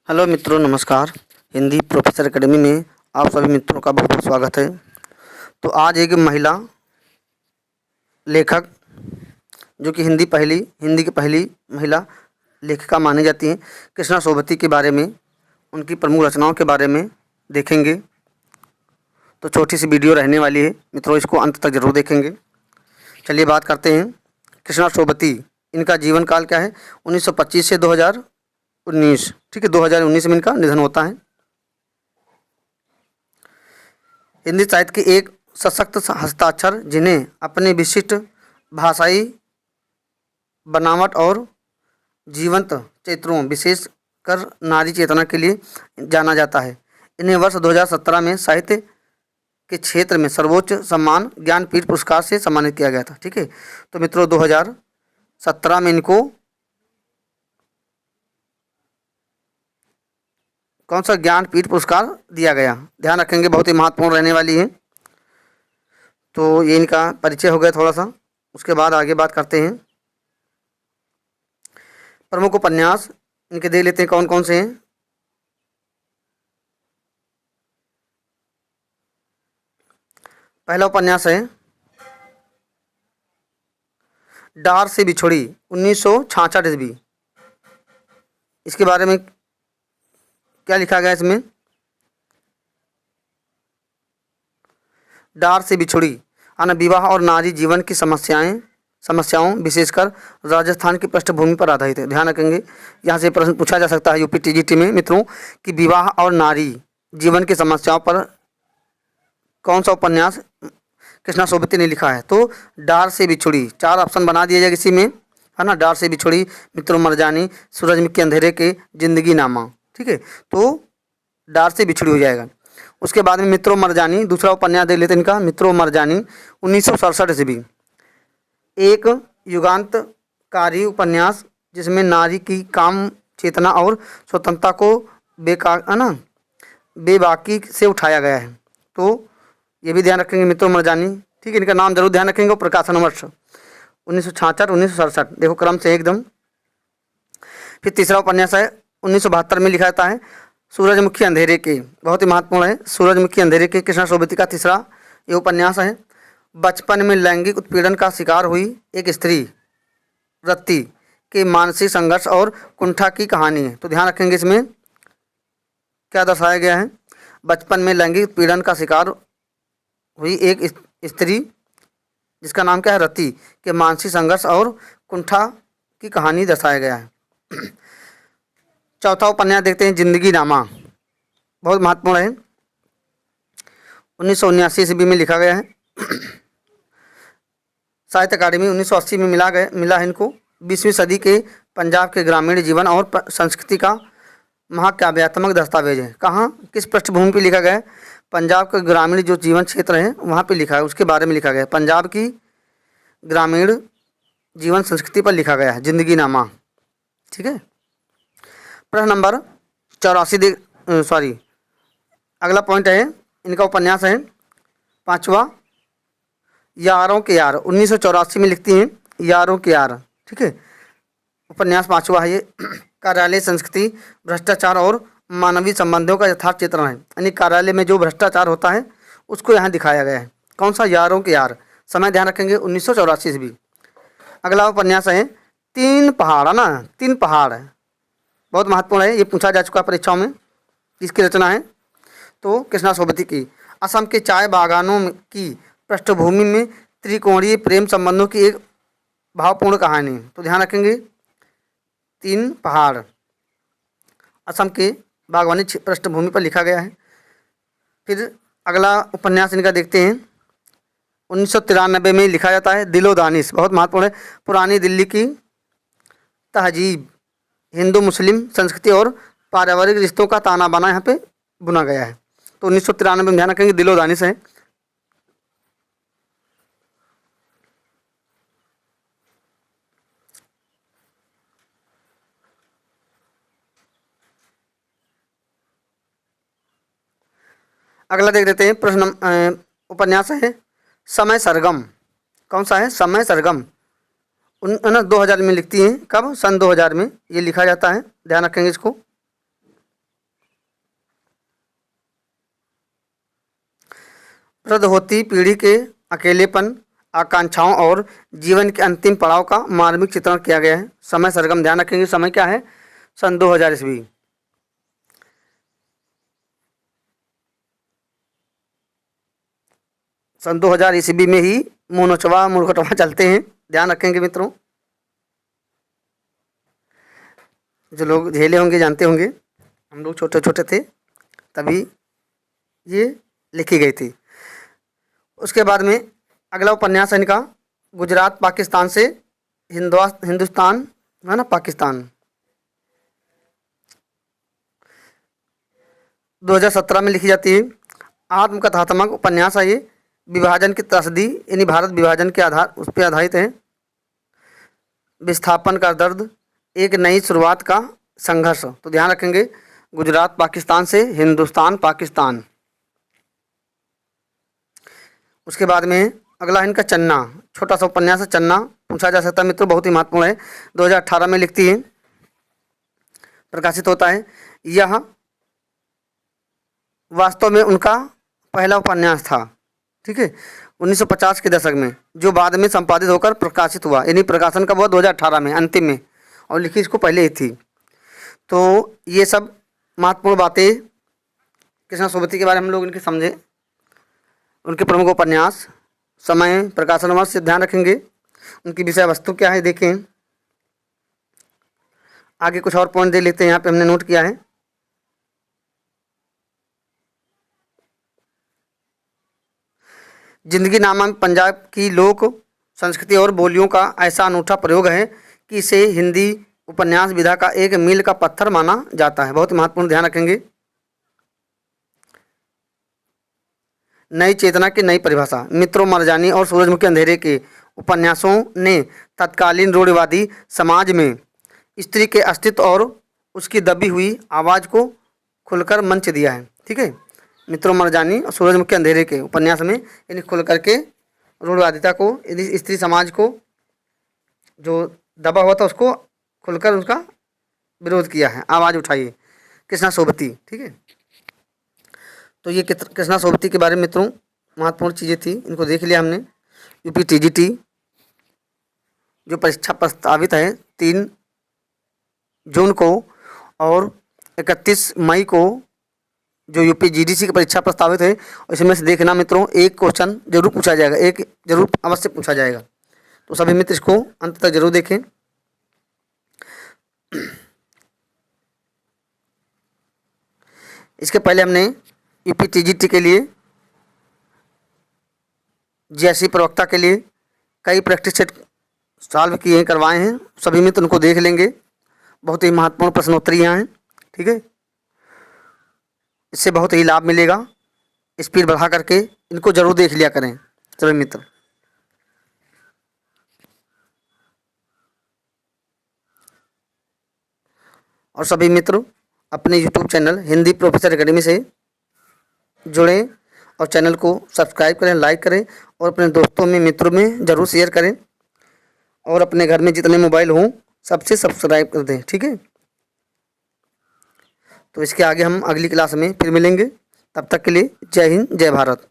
Hello मित्रों, नमस्कार। Hindi professor academy में आप सभी मित्रों का बहुत बहुत स्वागत है। तो आज एक महिला लेखक जो कि हिंदी की पहली महिला लेखिका मानी जाती हैं, कृष्णा सोबती के बारे में, उनकी प्रमुख रचनाओं के बारे में देखेंगे। तो छोटी सी वीडियो रहने वाली है मित्रों, इसको अंत तक जरूर देखेंगे। चलिए बात करते हैं कृष्णा सोबती। इनका जीवन काल क्या है? 1925 से 2019। ठीक है, 2019 में इनका निधन होता है। हिंदी साहित्य के एक सशक्त हस्ताक्षर, जिन्हें अपने विशिष्ट भाषाई बनावट और जीवंत चरित्रों, विशेषकर नारी चेतना के लिए जाना जाता है। इन्हें वर्ष 2017 में साहित्य के क्षेत्र में सर्वोच्च सम्मान ज्ञानपीठ पुरस्कार से सम्मानित किया गया था। ठीक है, तो मित्रों 2017 में इनको कौन सा ज्ञानपीठ पुरस्कार दिया गया, ध्यान रखेंगे, बहुत ही महत्वपूर्ण रहने वाली है। तो ये इनका परिचय हो गया थोड़ा सा, उसके बाद आगे बात करते हैं। प्रमुख उपन्यास इनके दे लेते हैं, कौन कौन से हैं। पहला उपन्यास है डार से बिछोड़ी, 1966 ईस्वी। इसके बारे में क्या लिखा गया इसमें? डार से बिछोड़ी विवाह और नारी जीवन की समस्याओं विशेषकर राजस्थान की पृष्ठभूमि पर आधारित है। ध्यान रखेंगे, यहाँ से प्रश्न पूछा जा सकता है यूपी टीजीटी में मित्रों कि विवाह और नारी जीवन की समस्याओं पर कौन सा उपन्यास कृष्णा सोबती ने लिखा है। तो डार से बिछोड़ी, 4 ऑप्शन बना दिया जाएगा इसी में, है ना। डार से बिछोड़ी, मित्रों मरजानी, सूरजमुखी के अंधेरे के, जिंदगी नामा। ठीक है, तो डार से बिछड़ी हो जाएगा। उसके बाद में मित्रों मरजानी, दूसरा उपन्यास देख लेते हैं इनका, मित्रों मरजानी, 1967 ईस्वी। एक युगांतकारी उपन्यास जिसमें नारी की काम चेतना और स्वतंत्रता को बेबाकी से उठाया गया है। तो ये भी ध्यान रखेंगे मित्रों मरजानी। ठीक है, इनका नाम जरूर ध्यान रखेंगे। प्रकाशन वर्ष 1966, 1967, देखो क्रम से एकदम। फिर तीसरा उपन्यास है 1972 में लिखा जाता है सूरजमुखी अंधेरे के, बहुत ही महत्वपूर्ण है। सूरजमुखी अंधेरे के कृष्णा सोबती का तीसरा ये उपन्यास है। बचपन में लैंगिक उत्पीड़न का शिकार हुई एक स्त्री रत्ती के मानसिक संघर्ष और कुंठा की कहानी है। तो ध्यान रखेंगे इसमें क्या दर्शाया गया है। बचपन में लैंगिक उत्पीड़न का शिकार हुई एक स्त्री, जिसका नाम क्या है, रति, के मानसिक संघर्ष और कुंठा की कहानी दर्शाया गया है। चौथा उपन्यास देखते हैं जिंदगी नामा, बहुत महत्वपूर्ण है। 1979 ईस्वी में लिखा गया है। साहित्य अकादमी 1980 में मिला है इनको। 20वीं सदी के पंजाब के ग्रामीण जीवन और संस्कृति का महाकाव्यात्मक दस्तावेज है। कहाँ, किस पृष्ठभूमि पे लिखा गया है? पंजाब के ग्रामीण जो जीवन क्षेत्र है वहाँ पे लिखा है, उसके बारे में लिखा गया है। पंजाब की ग्रामीण जीवन संस्कृति पर लिखा गया है जिंदगी नामा। ठीक है, प्रश्न नंबर 84 अगला पॉइंट है इनका उपन्यास है 5वां, यारों के यार, 1984 में लिखती हैं यारों के यार। ठीक है, उपन्यास 5वां है ये। कार्यालय संस्कृति, भ्रष्टाचार और मानवीय संबंधों का यथार्थ चित्रण है, यानी कार्यालय में जो भ्रष्टाचार होता है उसको यहाँ दिखाया गया है। कौन सा? यारों के यार। समय ध्यान रखेंगे 1984 ईस्वी। अगला उपन्यास है 3 पहाड़, है ना, 3 पहाड़ है, बहुत महत्वपूर्ण है, ये पूछा जा चुका परीक्षाओं में। किसकी रचना है? तो कृष्णा सोबती की। असम के चाय बागानों की पृष्ठभूमि में त्रिकोणीय प्रेम संबंधों की एक भावपूर्ण कहानी। तो ध्यान रखेंगे 3 पहाड़ असम के बागवानी पृष्ठभूमि पर लिखा गया है। फिर अगला उपन्यास इनका देखते हैं 1993 में लिखा जाता है दिलो दानिश, बहुत महत्वपूर्ण है। पुरानी दिल्ली की तहजीब, हिंदू मुस्लिम संस्कृति और पारिवारिक रिश्तों का ताना बाना यहाँ पे बुना गया है। तो 1993 में ध्यान रखेंगे दिलो दानिश है। अगला देख लेते हैं प्रश्न उपन्यास है समय सरगम। कौन सा है? समय सरगम। 2000 में लिखती हैं। कब? सन 2000 में ये लिखा जाता है, ध्यान रखेंगे इसको। वृद्ध होती पीढ़ी के अकेलेपन, आकांक्षाओं और जीवन के अंतिम पड़ाव का मार्मिक चित्रण किया गया है। समय सरगम ध्यान रखेंगे, समय क्या है, सन 2000 ईस्वी। सन 2000 ईस्वी में ही मोनोचवा मुर्गटवा चलते हैं, ध्यान रखेंगे मित्रों। जो लोग झेले होंगे जानते होंगे, हम लोग छोटे छोटे थे तभी ये लिखी गई थी। उसके बाद में अगला उपन्यास है इनका गुजरात पाकिस्तान से हिंदुस्तान है ना, पाकिस्तान। 2017 में लिखी जाती है। आत्मकथात्मक उपन्यास है ये, विभाजन की त्रसदी यानी भारत विभाजन के आधार उस पर आधारित है। विस्थापन का दर्द, एक नई शुरुआत का संघर्ष। तो ध्यान रखेंगे गुजरात पाकिस्तान से हिंदुस्तान पाकिस्तान। उसके बाद में अगला है इनका चन्ना, छोटा सा उपन्यास है चन्ना, पूछा जा सकता है मित्रों, बहुत ही महत्वपूर्ण है। 2018 में लिखती है, प्रकाशित होता है। यह वास्तव में उनका पहला उपन्यास था, ठीक है, 1950 के दशक में, जो बाद में संपादित होकर प्रकाशित हुआ, यानी प्रकाशन का हुआ 2018 में अंतिम में, और लिखी इसको पहले ही थी। तो ये सब महत्वपूर्ण बातें कृष्णा सोबती के बारे में हम लोग इनके समझे, उनके प्रमुख उपन्यास, समय, प्रकाशन वर्ष से ध्यान रखेंगे। उनकी विषय वस्तु क्या है देखें। आगे कुछ और पॉइंट दे लेते हैं, यहाँ पे हमने नोट किया है। जिंदगी नामा में पंजाब की लोक संस्कृति और बोलियों का ऐसा अनूठा प्रयोग है कि इसे हिंदी उपन्यास विधा का एक मील का पत्थर माना जाता है। बहुत महत्वपूर्ण, ध्यान रखेंगे। नई चेतना की नई परिभाषा, मित्रों मरजानी और सूरजमुखी अंधेरे के उपन्यासों ने तत्कालीन रूढ़िवादी समाज में स्त्री के अस्तित्व और उसकी दबी हुई आवाज़ को खुलकर मंच दिया है, ठीक है। मित्रों मरजानी और सूरजमुखी अंधेरे के उपन्यास में यानी खुल करके रूढ़िवादिता को, यदि स्त्री समाज को जो दबा हुआ था उसको खुलकर उसका विरोध किया है, आवाज़ उठाई है, कृष्णा सोबती, ठीक है। तो ये कृष्णा सोबती के बारे में मित्रों महत्वपूर्ण चीज़ें थी, इनको देख लिया हमने। यूपी टीजीटी जो परीक्षा प्रस्तावित है 3 जून को और 31 मई को जो यूपी जीडीसी की परीक्षा प्रस्तावित है, इसमें से देखना मित्रों एक क्वेश्चन जरूर पूछा जाएगा, एक जरूर अवश्य पूछा जाएगा। तो सभी मित्र इसको अंत तक जरूर देखें। इसके पहले हमने यूपी टीजीटी के लिए, जीएससी प्रवक्ता के लिए कई प्रैक्टिस सेट सॉल्व किए करवाए हैं, सभी मित्र उनको देख लेंगे। बहुत ही महत्वपूर्ण प्रश्नोत्तरी यहाँ हैं, ठीक है। इससे बहुत ही लाभ मिलेगा, स्पीड बढ़ा करके इनको जरूर देख लिया करें सभी मित्र। और सभी मित्र अपने YouTube channel Hindi professor academy से जुड़ें और चैनल को सब्सक्राइब करें, लाइक करें और अपने दोस्तों में, मित्रों में ज़रूर शेयर करें और अपने घर में जितने मोबाइल हों सबसे सब्सक्राइब कर दें, ठीक है। तो इसके आगे हम अगली क्लास में फिर मिलेंगे, तब तक के लिए जय हिंद जय भारत।